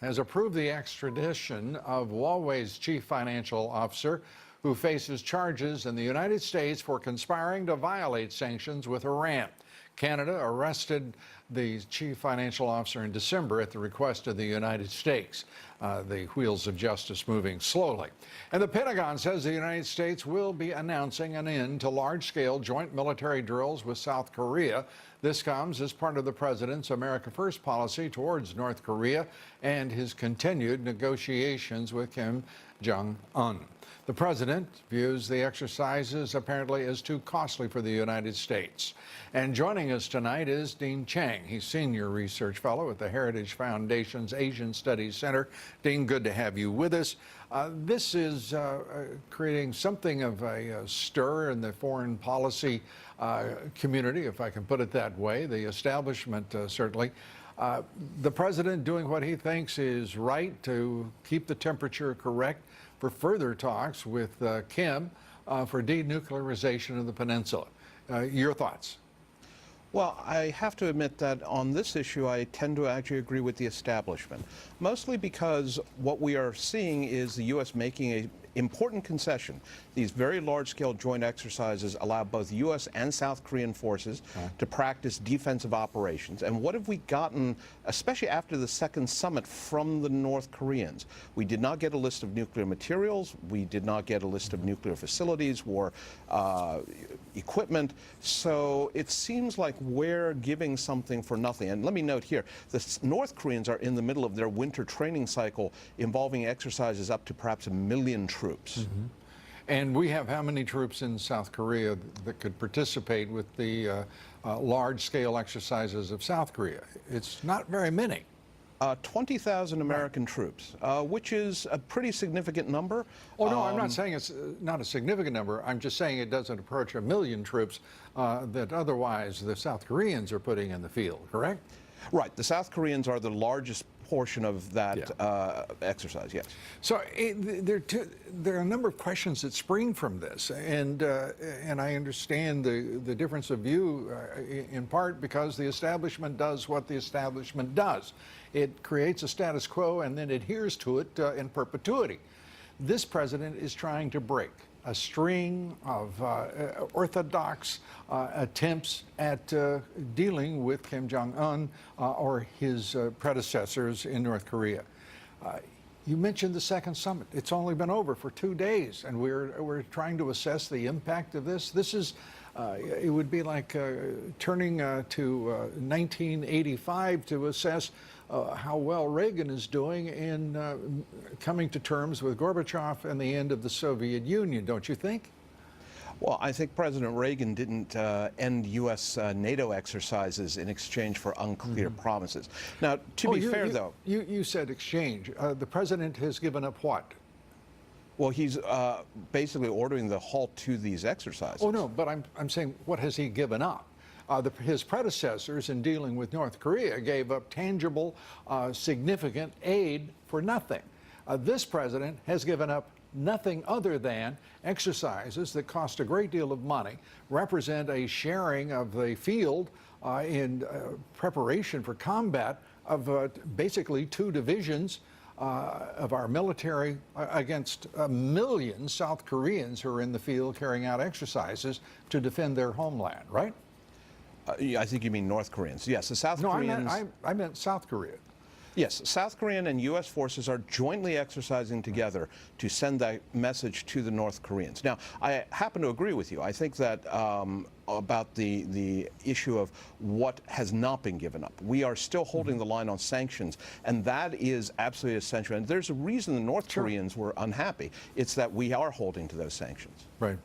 has approved the extradition of Huawei's chief financial officer, who faces charges in the United States for conspiring to violate sanctions with Iran. Canada arrested the chief financial officer in December at the request of the United States. The wheels of justice moving slowly. And the Pentagon says the United States will be announcing an end to large-scale joint military drills with South Korea. This comes as part of the president's America First policy towards North Korea and his continued negotiations with Kim Jong-un. The president views the exercises apparently as too costly for the United States. And joining us tonight is Dean Cheng. He's Senior Research Fellow at the Heritage Foundation's Asian Studies Center. Dean, good to have you with us. This is creating something of a stir in the foreign policy community, if I can put it that way, the establishment certainly. The president doing what he thinks is right to keep the temperature correct for further talks with Kim for denuclearization of the peninsula. Your thoughts? Well, I have to admit that on this issue, I tend to actually agree with the establishment, mostly because what we are seeing is the U.S. making an important concession. These very large-scale joint exercises allow both U.S. and South Korean forces to practice defensive operations. And what have we gotten, especially after the second summit, from the North Koreans? We did not get a list of nuclear materials. We did not get a list of nuclear facilities or equipment. So it seems like we're giving something for nothing. And let me note here, the North Koreans are in the middle of their winter training cycle involving exercises up to perhaps 1 million troops. And we have how many troops in South Korea that could participate with the large-scale exercises of South Korea? It's not very many. 20,000 American troops, which is a pretty significant number. Oh, no, I'm not saying it's not a significant number. I'm just saying it doesn't approach 1 million troops that otherwise the South Koreans are putting in the field, correct? Right. The South Koreans are the largest portion of that exercise, yes. So there are a number of questions that spring from this, and I understand the difference of view in part because the establishment does what the establishment does. It creates a status quo and then adheres to it in perpetuity. This president is trying to break a string of orthodox attempts at dealing with Kim Jong-un or his predecessors in North Korea. You mentioned the second summit. It's only been over for 2 days, and we're trying to assess the impact of this. This is, it would be like turning to 1985 to assess how well Reagan is doing in coming to terms with Gorbachev and the end of the Soviet Union, don't you think? Well, I think President Reagan didn't end U.S. NATO exercises in exchange for unclear promises. Now, to be fair, though... You said exchange. The president has given up what? Well, he's basically ordering the halt to these exercises. Oh, no, but I'm saying, what has he given up? His predecessors in dealing with North Korea gave up tangible, significant aid for nothing. This president has given up nothing other than exercises that cost a great deal of money, represent a sharing of the field in preparation for combat of basically 2 divisions of our military against 1 million South Koreans who are in the field carrying out exercises to defend their homeland, right? I think you mean North Koreans. Yes, the South Koreans... No, I meant South Korea. Yes, South Korean and U.S. forces are jointly exercising together to send that message to the North Koreans. Now, I happen to agree with you. I think that about the issue of what has not been given up. We are still holding the line on sanctions, and that is absolutely essential. And there's a reason the North Koreans were unhappy. It's that we are holding to those sanctions. Right.